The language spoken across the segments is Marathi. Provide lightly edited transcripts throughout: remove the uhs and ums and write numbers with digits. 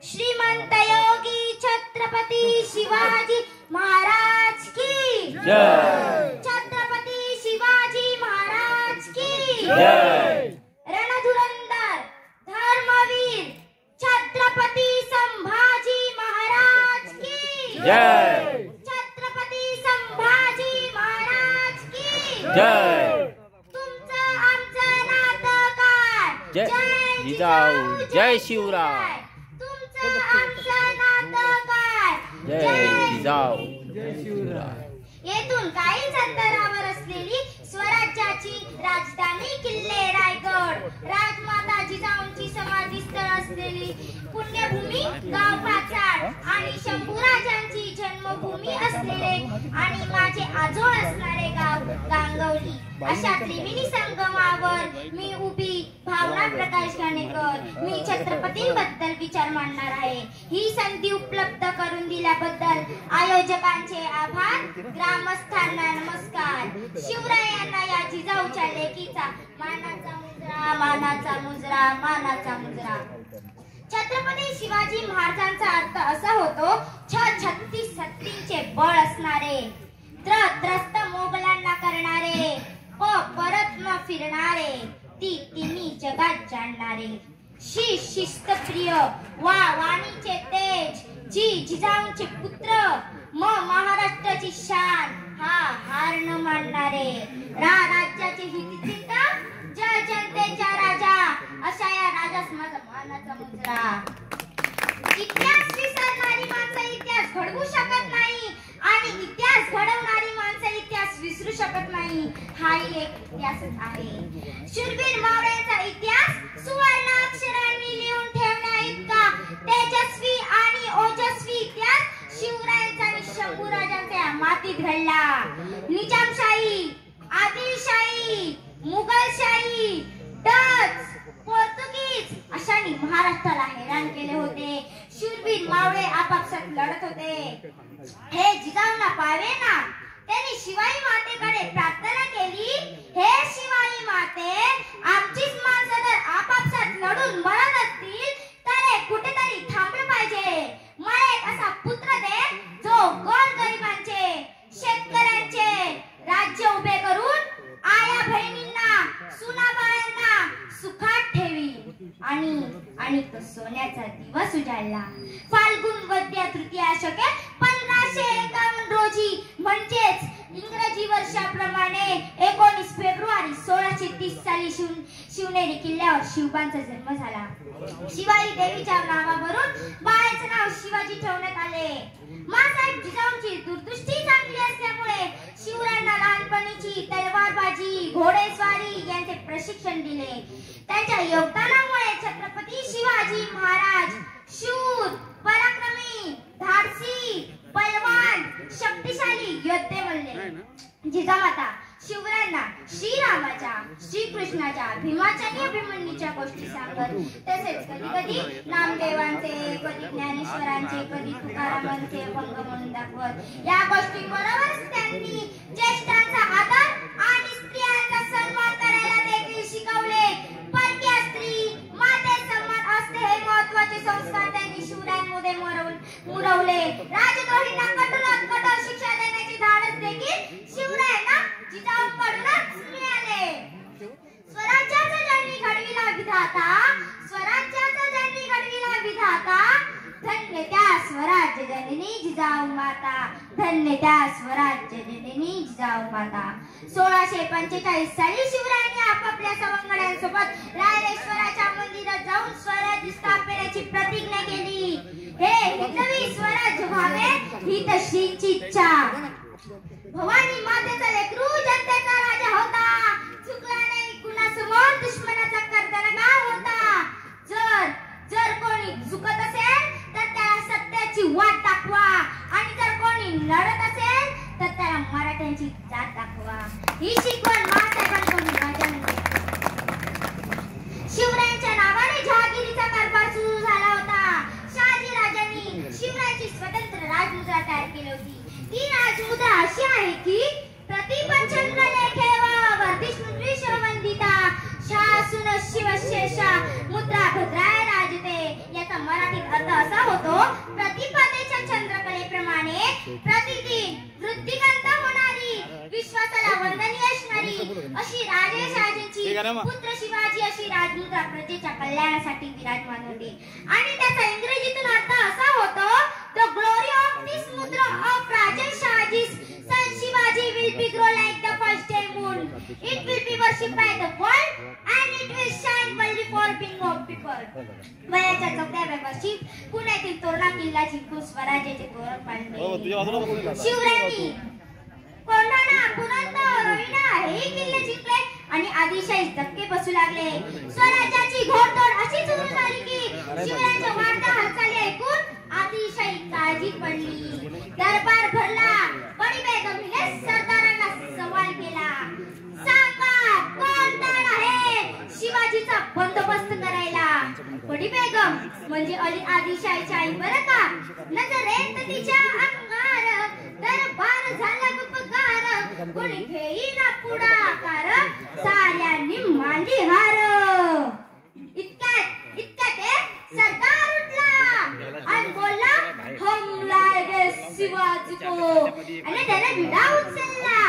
श्रीमंत योगी छत्रपती शिवाजी महाराज की जय। छत्रपती शिवाजी महाराज की जय। रणधुरंधर धर्मवीर छत्रपती संभाजी महाराज की जय। छत्रपती संभाजी महाराज की जय। तुमचं आमचं नातं काय? जय जिजाऊ जय शिवराय। तुमचं आमचं नातं काय? जय जिजाऊ जय शिवराय। येथून काहीच अंतरावर असलेली स्वराज्याची राजधानी किल्ले रायगड, राजमाता जिजाऊंची समाधी स्थळ असलेली पुण्यभूमी गाव पाचाड आणि शंभूराजांची जन्मभूमी असलेले आणि माझे आजोळ असणारे गाव गांगवली अशा त्रिवेणी संगमावर मी उभी भावना प्रकाश घाणेकर मी छत्रपतींबद्दल विचार मांडणार आहे। ही संधी उपलब्ध करून दिल्याबद्दल आयोजकांचे आभार, ग्रामस्थांना नमस्कार। शिवरायांना या जिजाऊच्या लेकीचा मानाचा मुजरा मानाचा मुजरा मानाचा मुजरा। छत्रपती शिवाजी महाराजांचा अर्थ असा होतो 36 छत्रींचे बळ असणारे, त्रस्त मोगलांना करणारे, परत न फिरणारे, तिन्ही जगात जाणणारे, शिस्तप्रिय वाणीचे तेज, जिजाऊंचे पुत्र, महाराष्ट्राची शान, हार न मानणारे, राज्याचे हितचिंतक, जनतेचा राजा, अशा या राजास माझा मानाचा मुजरा। इतिहास विसरणारी माणसं इतिहास घडवू शकत नाही आणि इतिहास घडवणारी माणसं इतिहास विसरू शकत नाही, हाही एक इतिहासच आहे। शूरवीर मावळ्यांचा इतिहास सुवर्ण अक्षरांनी लिहून ठेवण्या इतका तेजस्वी आणि ओजस्वी इतिहास शिवरायांचा आणि शंभूराजांच्या मातीत घडला। निजामशाही, आदिलशाही, मुघलशाही, डच, पोर्तुगीज अशांनी महाराष्ट्राला हैराण केले होते। शूरवीर मावळे आपापसात लढत होते। हे जिजाऊंना पावे ना, त्यांनी शिवाई मातेकडे प्रार्थना केली, हे शिवाई माते, आमचीच माणसं जर आपापसात लढून मरत असतील तर हे कुठेतरी थांबलं पाहिजे। मला एक असा पुत्र दे जो गोरगरिबांचे, शेतकऱ्यांचे राज्य उभे करून आया बहिणींना, सुनाबायांना सुखात ठेवी। आणि तो सोन्याचा दिवस उजाडला। फाल्गुन वद्य तृतीया शके 1551 रोजी म्हणजेच इंग्रजी वर्षाप्रमाणे 19 फेब्रुवारी 1630 साली शिवनेरी किल्ल्यावर शिवबांचा जन्म झाला। शिवाई देवीच्या नावावरून बाळाचे नाव शिवाजी ठेवण्यात आले। मासाहेब जिजाऊंची दूरदृष्टी चांगली असल्यामुळे शिवरायांना लहानपणीची तलवारबाजी, घोडेस्वारी यांचे प्रशिक्षण दिले। त्यांच्या योगदानामुळे छत्रपती शिवाजी महाराज शूर, पराक्रमी, धाडसी, बलवान, शक्तिशाली योद्धे बनले। जिजामाता शिवरायांना श्रीरामाच्या, श्रीकृष्णाच्या, भीमाच्या आणि अभिमन्यूच्या गोष्टी सांगत, तसेच कधी कधी नामदेवांचे, कधी ज्ञानेश्वरांचे, कधी तुकारामांचे अभंग म्हणून दाखवत। या गोष्टींबरोबरच त्यांनी ज्येष्ठांचा आदर आणि स्त्रियांचा सन्मान करायला देखील शिकवले। परक्या स्त्री, माते सन्मान असते हे महत्त्वाचे संस्कार त्यांनी शिवरायांमध्ये मुरवले। राजद्रोहींना कठोरात कठोर शिक्षा देण्याची धाडस देखील शिवरायांना जिजाऊंकडूनच मिळाले। स्वराज्याचा ज्यांनी घडविला विधाता, स्वराज्याचा ज्यांनी घडविला विधाता, धन्य त्या स्वराज्य जननी जिजाऊ माता, धन्य त्या स्वराज्य जननी जिजाऊ माता। 1645 साली शिवरायांनी आपापल्या सवंगड्यांसोबत रायरेश्वराच्या मंदिरात जाऊन स्वराज्य स्थापनेची प्रतिज्ञा केली। हे हिंदवी स्वराज्य व्हावे ही तशीची इच्छा। भवानी मातेचा लेकरू जनतेचा राजा होता, चुकला नाही कुणासमोर दुश्मनाचा कर्तनगा होता। जर कोणी चुकत असेल तर त्याला सत्याची वाट दाखवा आणि जर कोणी लढत असेल तर त्याला मराठ्यांची जात दाखवा, ही शिकवण मासाहेबांकडून राजांनी। शिवरायांच्या नावाने जहागिरीचा कारभार सुरू झाला होता। शहाजी राजांनी शिवरायांची स्वतंत्र राजमुद्रा तयार केली होती। ती राजमुद्रा अशी आहे की प्रतिपंचंद्र लेखेव वर्धिष्णुद्विषवंदिता शासून शिवशेषा मुद्रा भद्राय राजते। याचा मराठीत अर्थ असा होतो, प्रतिपदेच्या चंद्रकलेप्रमाणे प्रतिदिन वृद्धिंगत होणारी, विश्वासाला वंदनीय असणारी अशी राजेशहाजींची पुत्र शिवाजी अशी राजमुद्रा प्रजेच्या कल्याणासाठी विराजमान होते. आणि त्याचा इंग्रजीतून अर्थ असा होतो, द ग्लोरी ऑफ दिस मुद्रा of राजेशहाजी son Shivaji will be grow like the first day moon. It will be worshipped by the world and it will shine only for being of people. वयाच्या 14व्या वर्षी पुण्यातील तोरणा किल्ला जिंकून स्वराज्याचे तोरण बांधले. शिवरायांनी कोंढाणा, पुरंदर, रविना हे किल्ले जिंकले आणि आदिलशाही धक्के बसू लागले. स्वराज्याची घोडदौड अशी सुरू झाली की शिवरायांच्या वाढत्या हालचाली ऐकून आदिलशाही काळजीत पडली. दरबार भरला. बडी बेगमने सरदारांना सवाल केला, सांगा कोण तयार आहे शिवाजीचा बंदोबस्त करायला. बडी बेगम म्हणजे अली आदिलशाहीची आई बरं का. नजरेत तिच्या अंगार दरबार झाला गुपगार, कोणी घेईना पुढाकार, साऱ्यांनी मांडी हार. इतक्यात सरदार उठला आणि बोलला, हम लाएंगे शिवाजी को. आणि त्याने विडा उचलला.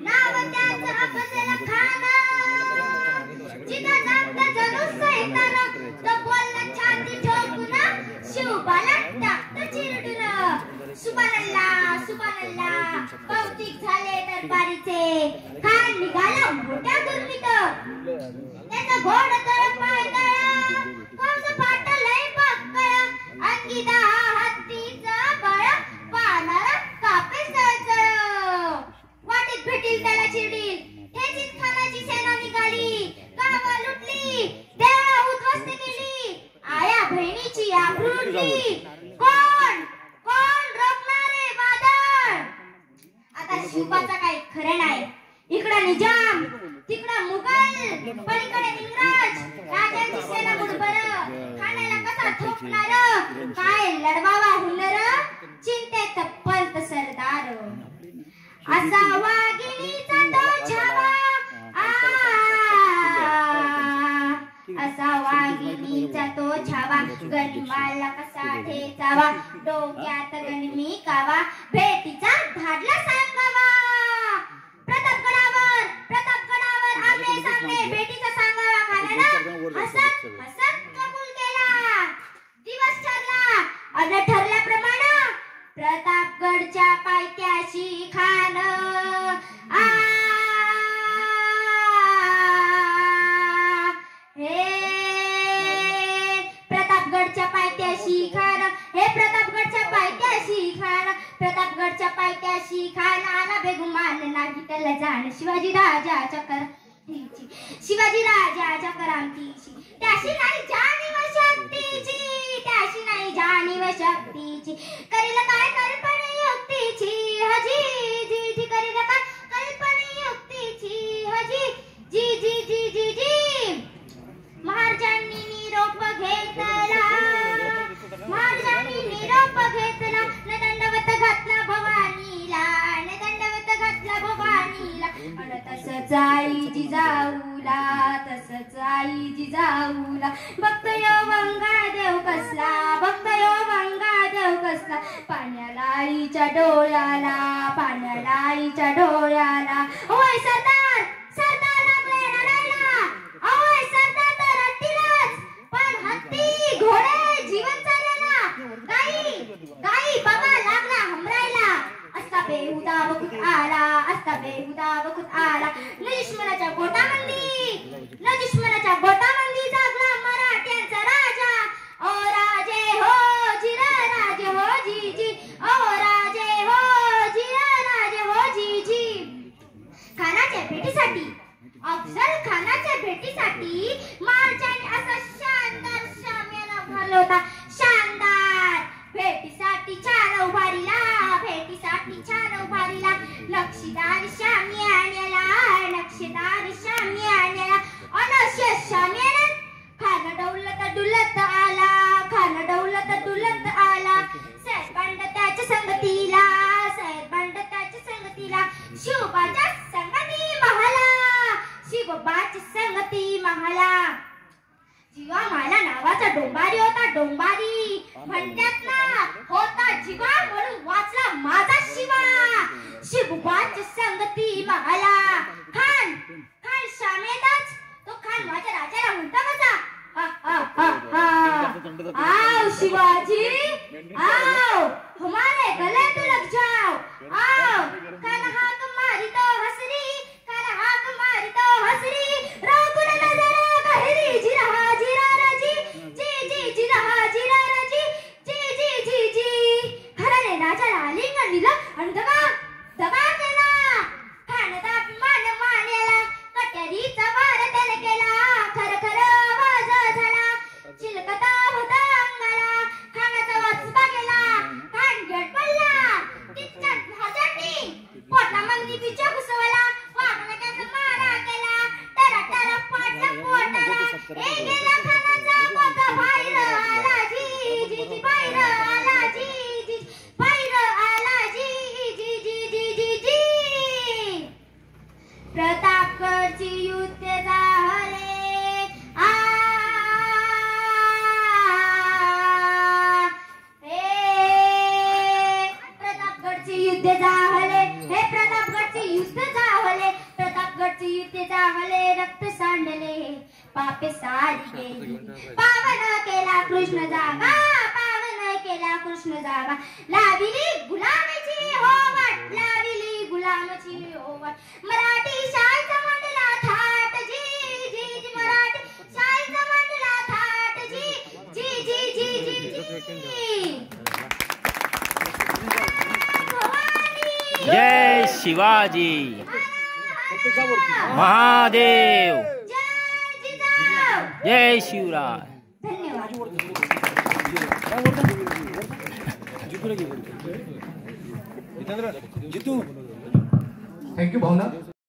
नाव त्याचं अफजल खान. जिथं नामदा जणू सैतान, तो बोलला छाती ठोकून, शिवबाला टाकतं चिरडून. सुभानअल्लाह सुभानअल्लाह कौतिक झाले दरबारीचे. खान निघाला मोठ्या दुर्मित. त्याचा घोडदळ पायदळ, कौस फाटलंय बक्कळ, अंगी 10 हत्तीचं बळ, पानार कापे सळसळ. वाटेत भेटील त्याला चिरडील. तेजीत खानाची सेना निघाली. गावं लुटली, देवळं उद्ध्वस्त केली, आया बहिणीची आबरू लुटली. कोण रोखणारे वादळ. आता शिवबाचा काही खरं नाही. इकडं निजाम, तिकडं मुघल, पलीकडे इंग्रज. राजांची सेना मुठभर. खाण्याला कसा ठोकणार, काय लढवावा हुनर, चिंतेत पंत सरदार. असा वाघिणीचा तो छावा, असा वाघिणीचा तो छावा, गनिमाला कसा ठेचावा, डोक्यात गनिमी कावा, भेटीचा धाडला सांगावा. प्रतापगडावर आमने सामने भेटीचा सांगावा. खाण्यानं हसत कबूल केला. दिवस ठरला आणि ठरल्याप्रमाणे प्रतापगडच्या पायथ्याशी खान प्रतापगडच्या पायथ्याशी खान आला बेगुमान नाही त्याला जाण. शिवाजी राजाच्या करामतीची त्याशी नाही जाणीव शक्तीची, त्याशी नाही जाणीव शक्तीची. करील काय कल्पने युक्तीची, हजी जी जी करील काय कल्पने युक्तीची, हजी जी जी जी जी जी. महाराजांनी निरोप घेतला, महाराजांनी निरोप घेतला, न दंडवत घातला भवानीला, न दंडवत घातला भवानीला. आणि तसंच आई जिजाऊला, तसंच आई जिजाऊला. बघतोय वंगादेव कसला, बघतोय वंगादेव कसला, पाण्याला आईच्या डोळ्याला, पाण्याला आईच्या डोळ्याला. ओय सरदार, सरदार लागले लढायला. ओय सरदार तर हत्तीलाच, पण हत्ती घोडे जीवन चालला. गाई बघा लागला हमरायला. असता बेहुदा वखूत आला, असता बेहुदा वखूत आला. न दुश्मनाच्या गोटामंदी जागला मराठ्यांचा राजा. ओ राजे हो जिरा राजे हो जी जी, ओ राजे हो जिरा राजे हो जी जी. खानाच्या भेटीसाठी, अफजल खानाच्या भेटीसाठी महाराजांनी असा शानदार शामियाना उभारला होता. शानदार भेटीसाठी छान उभारीला, भेटीसाठी छान उभारीला. नक्षीदार शामियान्याला, नक्षीदार शामियान्याला. अनश्य शामियान्यात खान डौलत डुलत आला, खान डौलत डुलत आला. सैरबंड त्याच्या संगतीला, सैरबंड त्याच्या संगतीला. शिवबाच्या संगती महाला, शिवबाची संगती महाला. जीवा माला नावाचा डोंबारी होता, डोंबारी. शिवाजी आओ, हमारे गले पे लग जाओ। आओ, कान हाथ मारी तो हसरी, कान हाथ मारी तो हसरी, रोक न नजरा गहरी जी रहा राजी, जी रहा राजी, जी। खराने राजाला आलिंगन दिलं आणि दगा केला, खाण्याचा अभिमान मानेला, कट्यारीचा वार त्याने केला, खर आवाज झाला, चिलकता होता अंगाला, खाण्याचा वाचपा गेला, खांडगट पडला, तितक्यात भाजटणी, पोटा मंदिपीच्या घुसवला, वाघनक्याचा मारा केला, टरा पाडला पोटाला, ए गेला खानाचा पोता बाहेर आला, जी बाहेर आला, जी बाहेर आला, जी प्रतापगडची युद्ध झाले, प्रतापगडची युद्ध झाले, हे प्रतापगडची युद्ध झाले, प्रतापगडची युद्ध झाले, रक्त सांडले, पापे सारी गेली, पावन केला कृष्ण जागा, पावन केला कृष्ण जागा, लाविली गुलामीची होवाट, लाविली गुलामीची होवाट, मराठी शाळेचा मांडला थाट, जी मराठी शाळेचा मांडला थाट, जी जय शिवाजी महादेव, जय शिवराय। धन्यवाद। जितू, थँक्यू भावना।